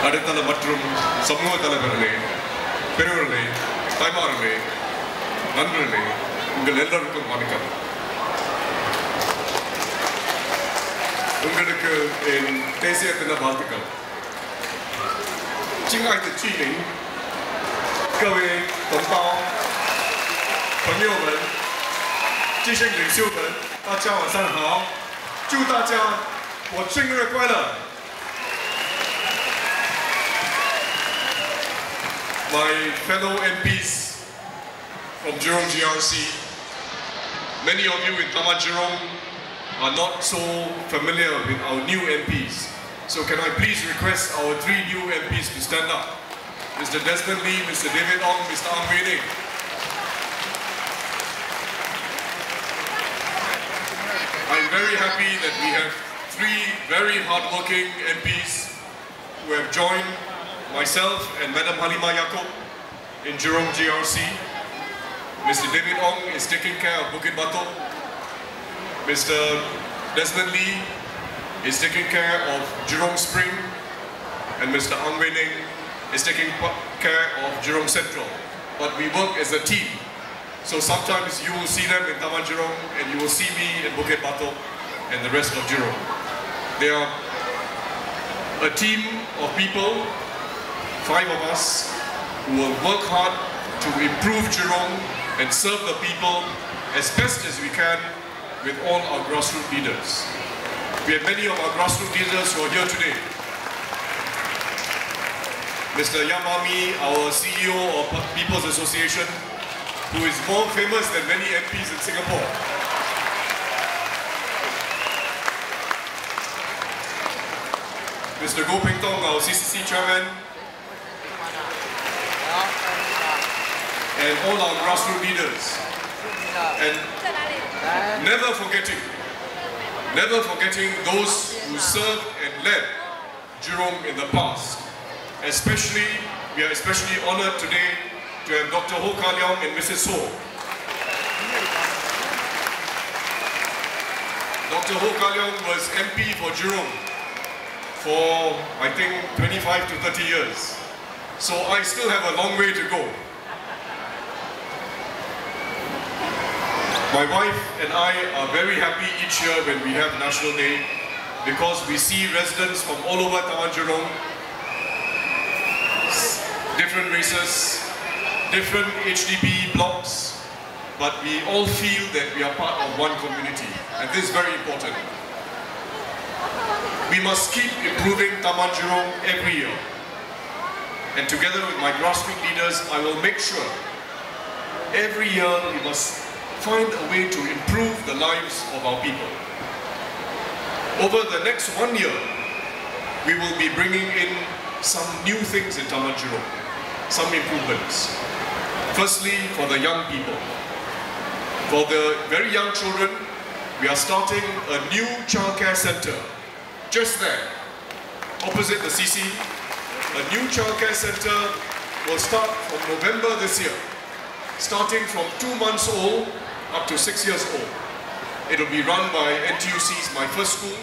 அடுத்தல மற்றும் சமூக தலைவர்களே, பெரியவர்களே, தாய்மார்களே, நண்பர்களே, உங்கள் எல்லோருக்கும் வணக்கம். உங்களுக்கு என் தேசிய தின வாழ்த்துக்கள். 亲爱的居民，各位同胞、朋友们、知识领袖们，大家晚上好！祝大家我生日快乐！ My fellow MPs from Jurong GRC, many of you in Taman Jurong are not so familiar with our new MPs. So can I please request our 3 new MPs to stand up? Mr. Desmond Lee, Mr. David Ong, Mr. Ang Wei Ning. I'm very happy that we have 3 very hardworking MPs who have joined myself and Madam Halima Yaakob in Jurong GRC. Mr. David Ong is taking care of Bukit Batok. Mr. Desmond Lee is taking care of Jurong Spring. And Mr. Ang Wei Ning is taking care of Jurong Central. But we work as a team. So sometimes you will see them in Taman Jurong and you will see me in Bukit Batok and the rest of Jurong. They are a team of people, 5 of us, who will work hard to improve Jurong and serve the people as best as we can with all our grassroots leaders. We have many of our grassroots leaders who are here today. Mr. Yamami, our CEO of People's Association, who is more famous than many MPs in Singapore. Mr. Goh Peng Tong, our CCC chairman, and all our grassroots leaders. And never forgetting those who served and led Jurong in the past. We are especially honored today to have Dr. Ho Ka Leong and Mrs. Ho. Dr. Ho Ka Leong was MP for Jurong for, I think, 25 to 30 years. So I still have a long way to go. My wife and I are very happy each year when we have National Day because we see residents from all over Taman Jurong, different races, different HDB blocks, but we all feel that we are part of one community, and this is very important. We must keep improving Taman Jurong every year, and together with my grassroots leaders, I will make sure every year we must find a way to improve the lives of our people. Over the next 1 year, we will be bringing in some new things in Taman Jurong, some improvements. Firstly, for the young people. For the very young children, we are starting a new childcare center just there, opposite the CC. A new childcare center will start from November this year, starting from 2 months old up to 6 years old. It will be run by NTUC's My First School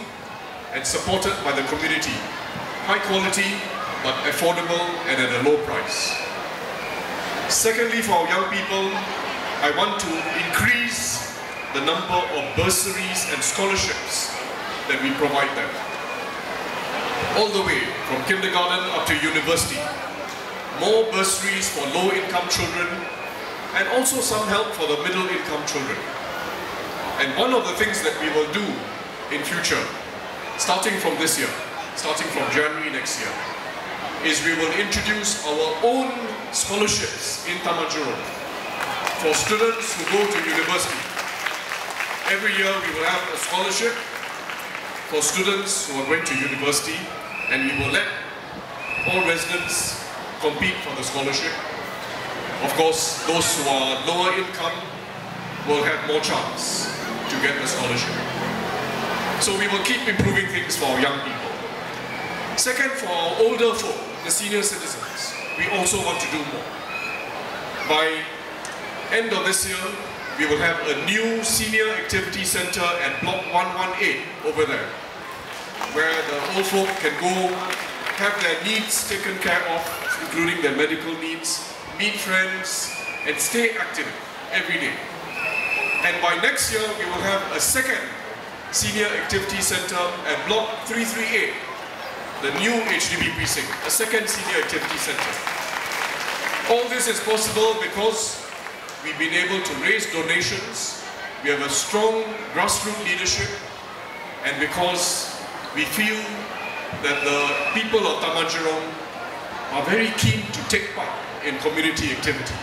and supported by the community. High quality, but affordable and at a low price. Secondly, for our young people, I want to increase the number of bursaries and scholarships that we provide them. All the way from kindergarten up to university. More bursaries for low-income children, and also some help for the middle-income children. And one of the things that we will do in future, starting from this year, starting from January next year, is we will introduce our own scholarships in Taman Jurong for students who go to university. Every year we will have a scholarship for students who are going to university, and we will let all residents compete for the scholarship. Of course, those who are lower income will have more chance to get the scholarship. So we will keep improving things for our young people. Second, for our older folk, the senior citizens, we also want to do more. By end of this year, we will have a new senior activity center at block 118 over there, where the old folk can go have their needs taken care of, including their medical needs, meet friends, and stay active every day. And by next year, we will have a second Senior Activity Center at Block 338, the new HDB precinct, a second Senior Activity Center. All this is possible because we've been able to raise donations, we have a strong grassroots leadership, and because we feel that the people of Taman Jurong are very keen to take part in community activity.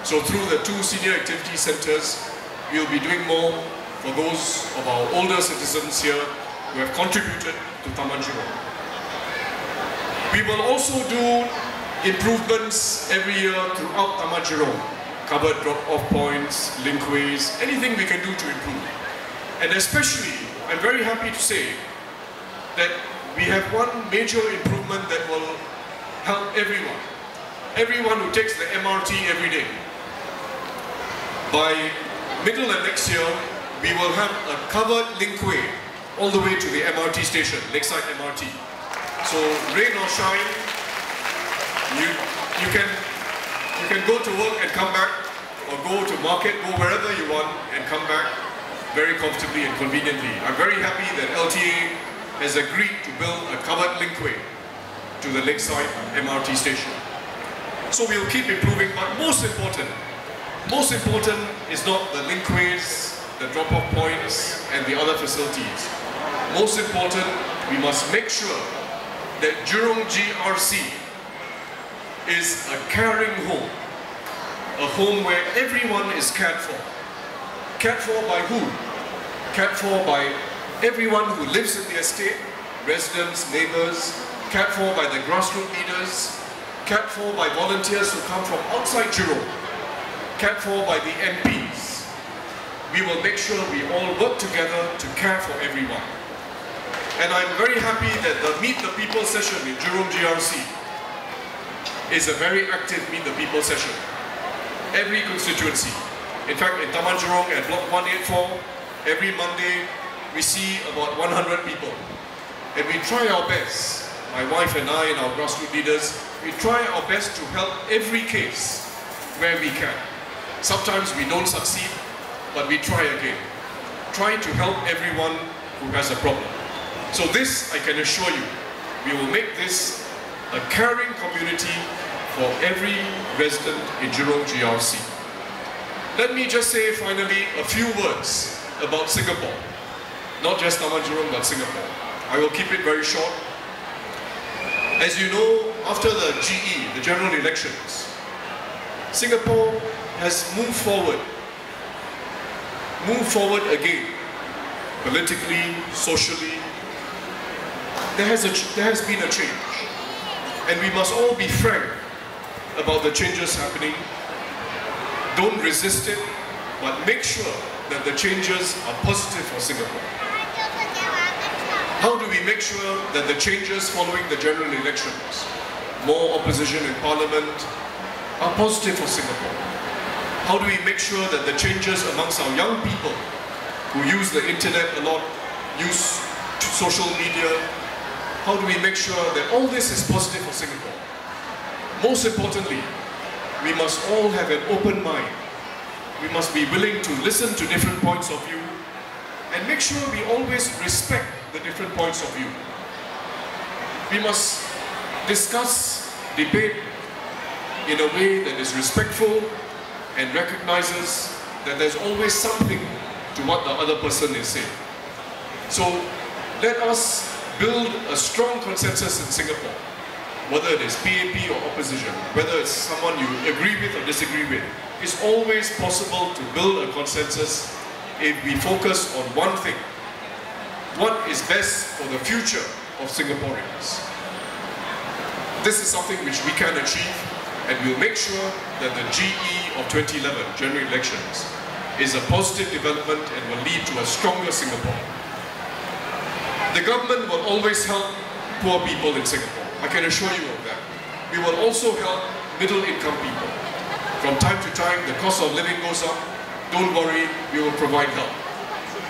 So through the two Senior Activity Centers, we'll be doing more for those of our older citizens here who have contributed to Taman Jurong. We will also do improvements every year throughout Taman Jurong. Covered drop-off points, linkways, anything we can do to improve. And especially, I'm very happy to say that we have one major improvement that will help everyone. Everyone who takes the MRT every day. By middle of next year, we will have a covered linkway all the way to the MRT station, Lakeside MRT. So rain or shine, you can go to work and come back, or go to market, go wherever you want and come back very comfortably and conveniently. I'm very happy that LTA has agreed to build a covered linkway to the Lakeside MRT station. So we'll keep improving, but most important is not the linkways, the drop-off points and the other facilities. Most important, we must make sure that Jurong GRC is a caring home, a home where everyone is cared for. Cared for by who? Cared for by everyone who lives in the estate, residents, neighbors, cared for by the grassroots leaders, cared for by volunteers who come from outside Jurong, cared for by the MPs. We will make sure we all work together to care for everyone. And I'm very happy that the Meet the People session in Jurong GRC is a very active Meet the People session. Every constituency. In fact, in Taman Jurong at Block 184, every Monday we see about 100 people. And we try our best, my wife and I and our grassroots leaders, we try our best to help every case where we can. Sometimes we don't succeed, but we try again. Try to help everyone who has a problem. So this, I can assure you, we will make this a caring community for every resident in Jurong GRC. Let me just say finally a few words about Singapore. Not just Taman Jurong, but Singapore. I will keep it very short. As you know, after the GE, the general elections, Singapore has moved forward again, politically, socially. There has been a change. And we must all be frank about the changes happening. Don't resist it, but make sure that the changes are positive for Singapore. How do we make sure that the changes following the general elections, more opposition in Parliament, are positive for Singapore? How do we make sure that the changes amongst our young people who use the internet a lot, use social media, how do we make sure that all this is positive for Singapore? Most importantly, we must all have an open mind. We must be willing to listen to different points of view and make sure we always respect the different points of view. We must discuss, debate in a way that is respectful and recognizes that there's always something to what the other person is saying. So let us build a strong consensus in Singapore, whether it is PAP or opposition, whether it's someone you agree with or disagree with. It's always possible to build a consensus if we focus on one thing. What is best for the future of Singaporeans? This is something which we can achieve, and we'll make sure that the GE of 2011, general elections, is a positive development and will lead to a stronger Singapore. The government will always help poor people in Singapore. I can assure you of that. We will also help middle-income people. From time to time, the cost of living goes up. Don't worry, we will provide help.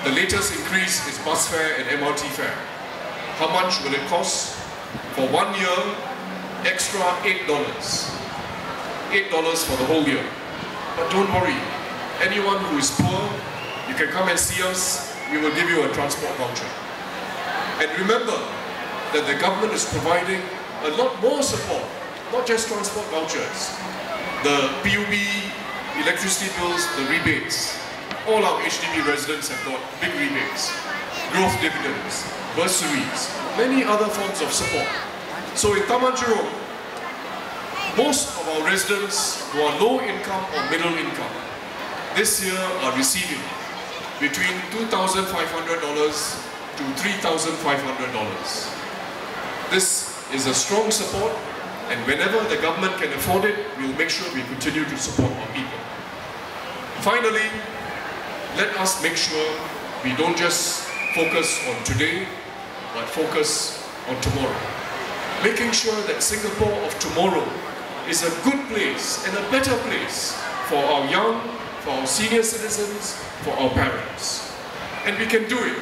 The latest increase is bus fare and MRT fare. How much will it cost? for 1 year, extra $8. $8 for the whole year. But don't worry, anyone who is poor, you can come and see us, we will give you a transport voucher. And remember that the government is providing a lot more support, not just transport vouchers. The PUB, electricity bills, the rebates. All our HDB residents have got big rebates. Growth dividends, bursaries, many other forms of support. So in Taman Jurong, most of our residents who are low income or middle income this year are receiving between $2,500 to $3,500. This is a strong support, and whenever the government can afford it, we will make sure we continue to support our people. Finally, let us make sure we don't just focus on today, but focus on tomorrow. Making sure that Singapore of tomorrow is a good place and a better place for our young, for our senior citizens, for our parents. And we can do it.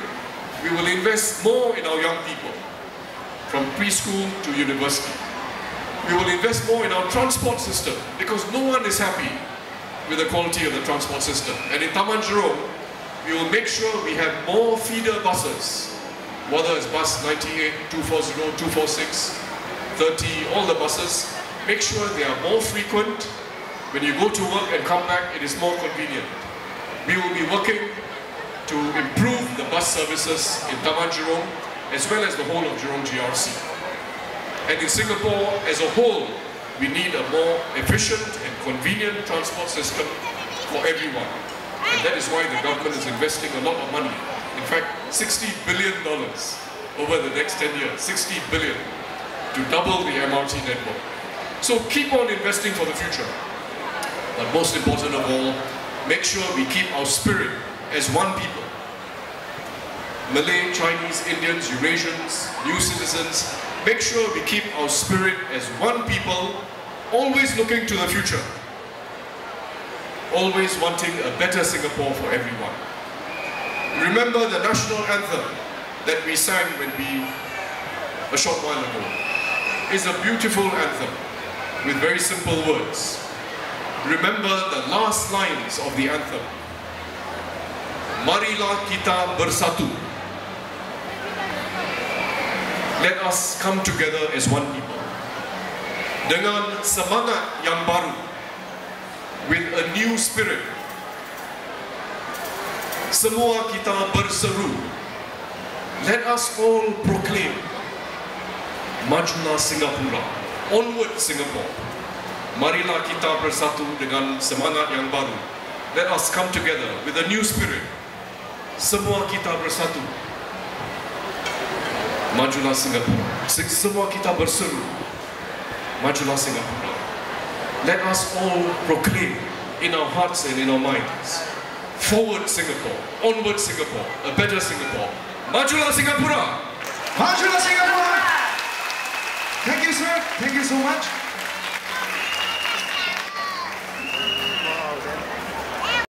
We will invest more in our young people, from preschool to university. We will invest more in our transport system, because no one is happy with the quality of the transport system. And in Taman Jurong, we will make sure we have more feeder buses, whether it's bus 98, 240, 246, 30, all the buses. Make sure they are more frequent. When you go to work and come back, it is more convenient. We will be working to improve the bus services in Taman Jurong, as well as the whole of Jurong GRC. And in Singapore as a whole, we need a more efficient and convenient transport system for everyone. And that is why the government is investing a lot of money. In fact, $60 billion over the next 10 years, $60 billion to double the MRT network. So keep on investing for the future. But most important of all, make sure we keep our spirit as one people. Malay, Chinese, Indians, Eurasians, new citizens, make sure we keep our spirit as one people, always looking to the future. Always wanting a better Singapore for everyone. Remember the national anthem that we sang a short while ago. It's a beautiful anthem with very simple words. Remember the last lines of the anthem. Marilah kita bersatu. Let us come together as one people. Dengan semangat yang baru, with a new spirit. Semua kita berseru. Let us all proclaim, Majulah Singapura, onward Singapore. Marilah kita bersatu dengan semangat yang baru. Let us come together with a new spirit. Semua kita bersatu. Majulah Singapura. Semua kita berseru. Majulah Singapura. Let us all proclaim in our hearts and in our minds. Forward Singapore, onward Singapore, a better Singapore. Majulah Singapura! Majulah Singapura! Thank you, sir. Thank you so much.